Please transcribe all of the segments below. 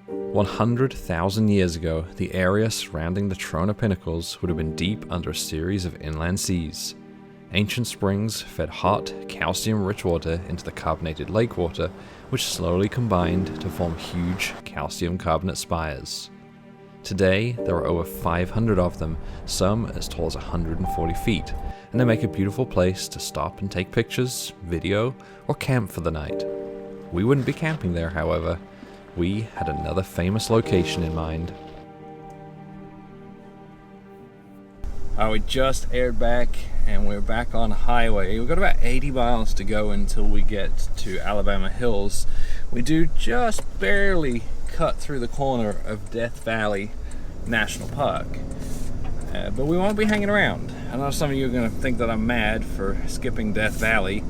100,000 years ago, the area surrounding the Trona Pinnacles would have been deep under a series of inland seas. Ancient springs fed hot, calcium-rich water into the carbonated lake water, which slowly combined to form huge calcium carbonate spires. Today, there are over 500 of them, some as tall as 140 feet, and they make a beautiful place to stop and take pictures, video, or camp for the night. We wouldn't be camping there, however. We had another famous location in mind. We just aired back and we're back on highway. We've got about 80 miles to go until we get to Alabama Hills. We do just barely cut through the corner of Death Valley National Park. But we won't be hanging around. I know some of you are going to think that I'm mad for skipping Death Valley,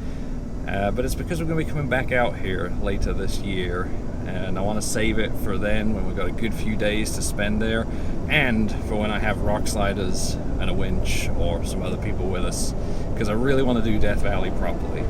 but it's because we're going to be coming back out here later this year. And I want to save it for then when we've got a good few days to spend there, and for when I have rock sliders and a winch or some other people with us, because I really want to do Death Valley properly.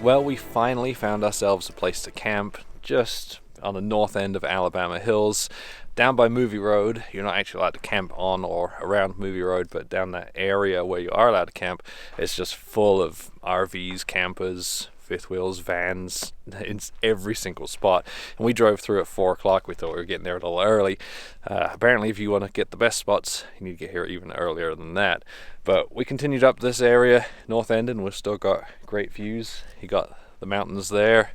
Well, we finally found ourselves a place to camp just on the north end of Alabama Hills, down by Movie Road. You're not actually allowed to camp on or around Movie Road, but down that area where you are allowed to camp, it's just full of RVs, campers, fifth wheels, vans. It's every single spot. And we drove through at 4 o'clock. We thought we were getting there a little early. Apparently, if you want to get the best spots, you need to get here even earlier than that. But we continued up this area, north end, and we've still got great views. You got the mountains there,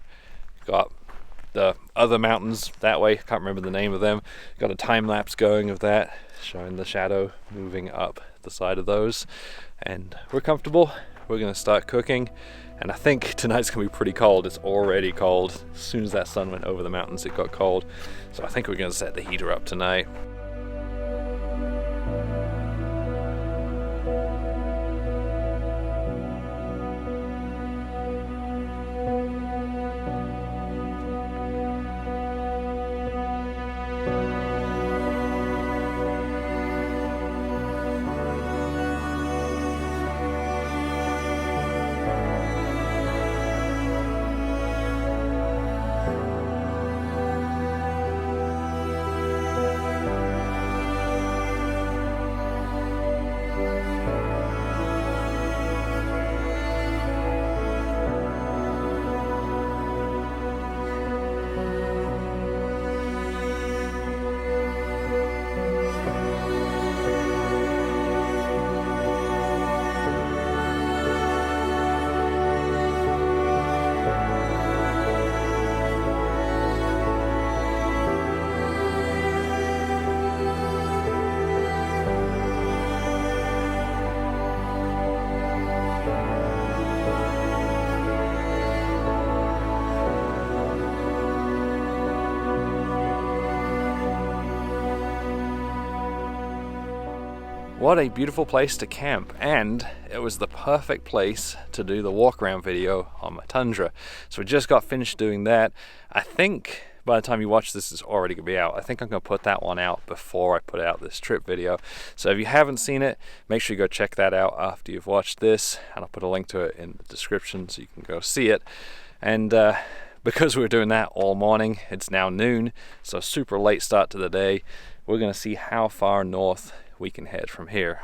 got the other mountains that way. I can't remember the name of them. Got a time lapse going of that, showing the shadow moving up the side of those. And we're comfortable. We're going to start cooking. And I think tonight's going to be pretty cold. It's already cold. As soon as that sun went over the mountains, it got cold. So I think we're going to set the heater up tonight. What a beautiful place to camp, and it was the perfect place to do the walk around video on my Tundra. So we just got finished doing that. I think by the time you watch this, it's already going to be out. I think I'm going to put that one out before I put out this trip video. So if you haven't seen it, make sure you go check that out after you've watched this, and I'll put a link to it in the description so you can go see it. And because we're doing that all morning, it's now noon, so super late start to the day. We're going to see how far north we can head from here.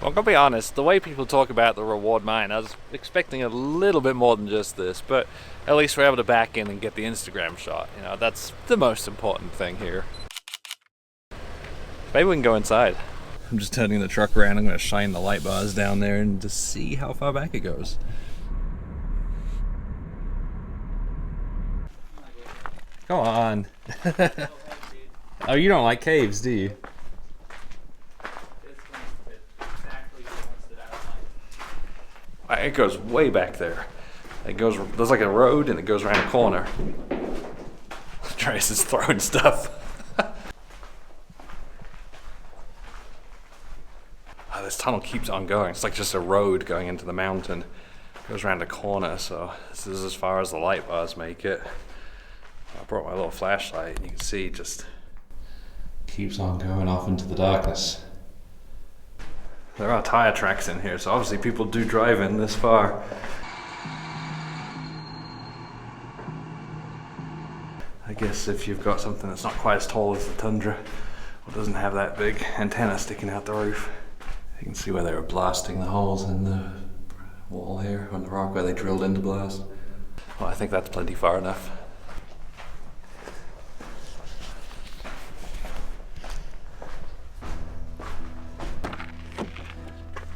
Well, I'm gonna be honest, the way people talk about the reward mine, I was expecting a little bit more than just this, but at least we're able to back in and get the Instagram shot. You know, that's the most important thing here. Maybe we can go inside. I'm just turning the truck around. I'm gonna shine the light bars down there and just see how far back it goes. Go on. Oh, you don't like caves, do you? It goes way back there. There's like a road and it goes around a corner. Trace is throwing stuff. Oh, this tunnel keeps on going. It's like just a road going into the mountain. It goes around a corner, so this is as far as the light bars make it. I brought my little flashlight and you can see it just keeps on going off into the darkness. There are tire tracks in here, so obviously people do drive in this far. I guess if you've got something that's not quite as tall as the Tundra, or doesn't have that big antenna sticking out the roof, you can see where they were blasting the holes in the wall here, on the rock where they drilled in to blast. Well, I think that's plenty far enough.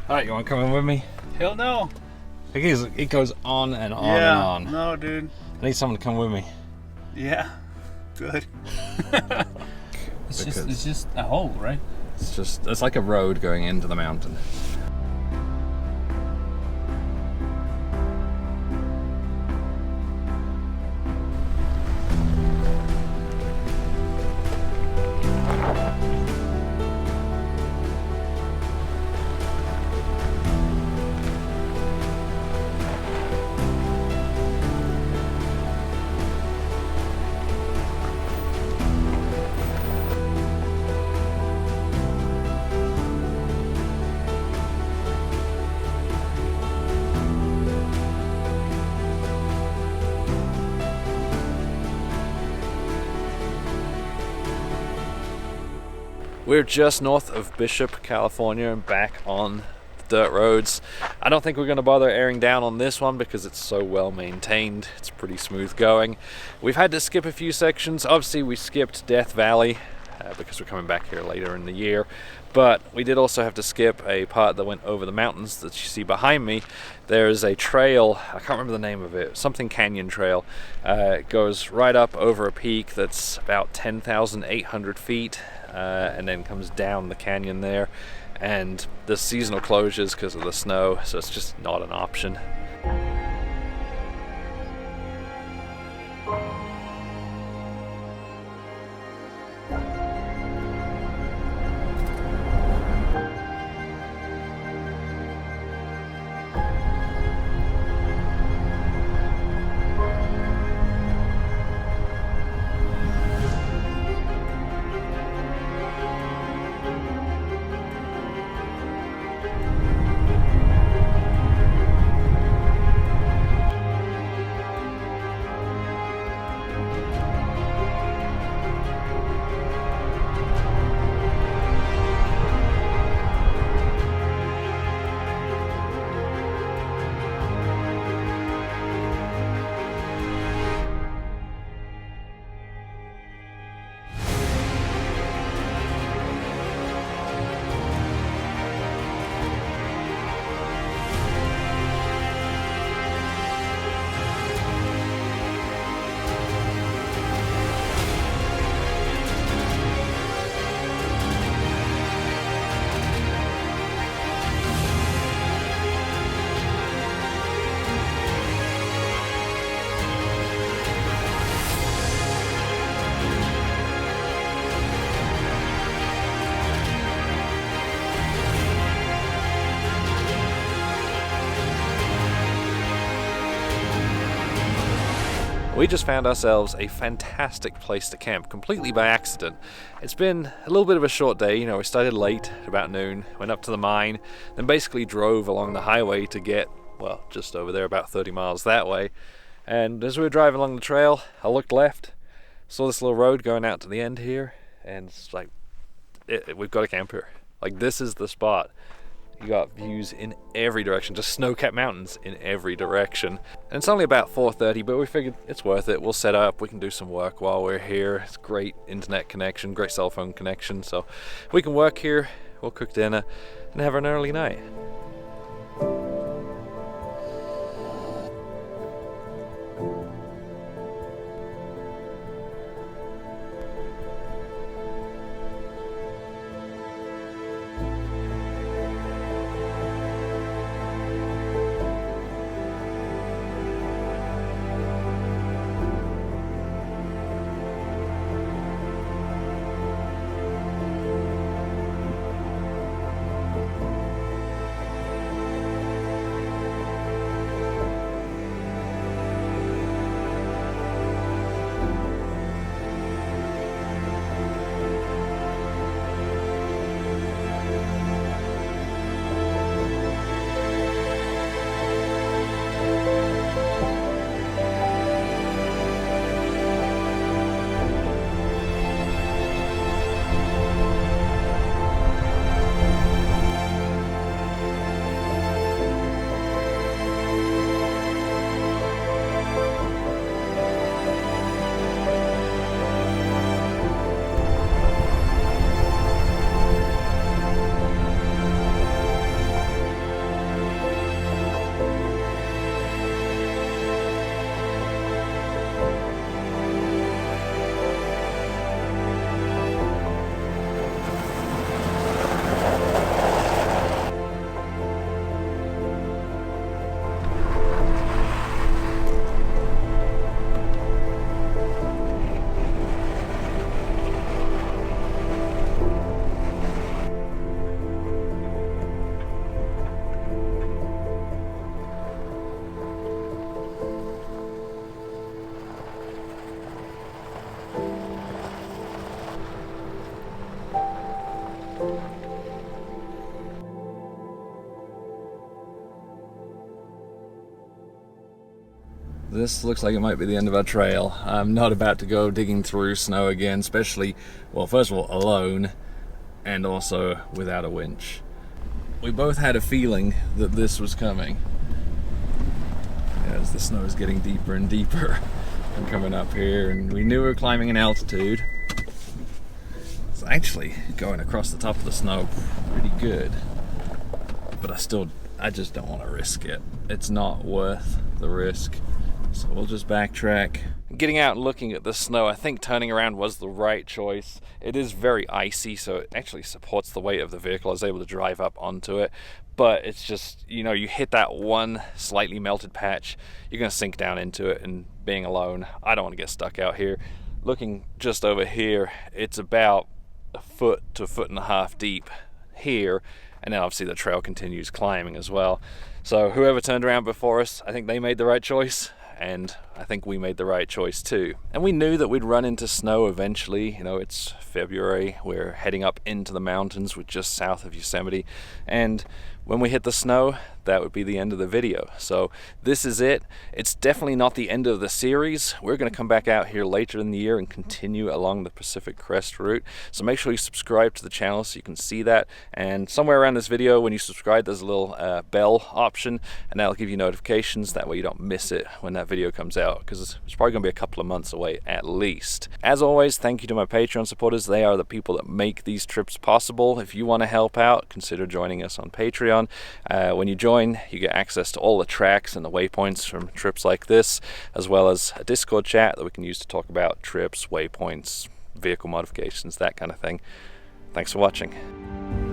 Alright, you want to come in with me? Hell no. It goes on and on Yeah, and on. no, dude. I need someone to come with me. Yeah, good. It's just a hole, right? It's like a road going into the mountain. We're just north of Bishop, California, and back on the dirt roads. I don't think we're going to bother airing down on this one because it's so well maintained. It's pretty smooth going. We've had to skip a few sections. Obviously, we skipped Death Valley because we're coming back here later in the year. But we did also have to skip a part that went over the mountains that you see behind me. There's a trail, I can't remember the name of it, something canyon trail. It goes right up over a peak that's about 10,800 feet and then comes down the canyon there. And there's seasonal closures because of the snow, so it's just not an option. We just found ourselves a fantastic place to camp, completely by accident. It's been a little bit of a short day, we started late, about noon, went up to the mine, then basically drove along the highway to get, well, just over there, about 30 miles that way. And as we were driving along the trail, I looked left, saw this little road going out to the end here, and it's like, we've got to camp here. Like, this is the spot. You got views in every direction, just snow-capped mountains in every direction. And it's only about 4:30, but we figured it's worth it. We'll set up, we can do some work while we're here. It's great internet connection, great cell phone connection, so we can work here, we'll cook dinner, and have an early night. This looks like it might be the end of our trail. I'm not about to go digging through snow again, especially, well, first of all, alone, and also without a winch. We both had a feeling that this was coming. As the snow is getting deeper and deeper and coming up here, and we knew we were climbing an altitude. It's actually going across the top of the snow pretty good, but I just don't want to risk it. It's not worth the risk. So we'll just backtrack. Getting out and looking at the snow, I think turning around was the right choice. It is very icy, so it actually supports the weight of the vehicle. I was able to drive up onto it, but it's just, you hit that one slightly melted patch, you're going to sink down into it, and being alone, I don't want to get stuck out here. Looking just over here, it's about a foot to a foot and a half deep here, and then obviously the trail continues climbing as well. So whoever turned around before us, I think they made the right choice. And I think we made the right choice too. And we knew that we'd run into snow eventually. It's February, we're heading up into the mountains, we're just south of Yosemite, and when we hit the snow, that would be the end of the video. So this is it. It's definitely not the end of the series. We're going to come back out here later in the year and continue along the Pacific Crest route. So make sure you subscribe to the channel so you can see that. And somewhere around this video, when you subscribe, there's a little bell option, and that'll give you notifications. That way you don't miss it when that video comes out, because it's probably going to be a couple of months away at least. As always, thank you to my Patreon supporters. They are the people that make these trips possible. If you want to help out, consider joining us on Patreon. When you join, you get access to all the tracks and the waypoints from trips like this, as well as a Discord chat that we can use to talk about trips, waypoints, vehicle modifications, that kind of thing. Thanks for watching.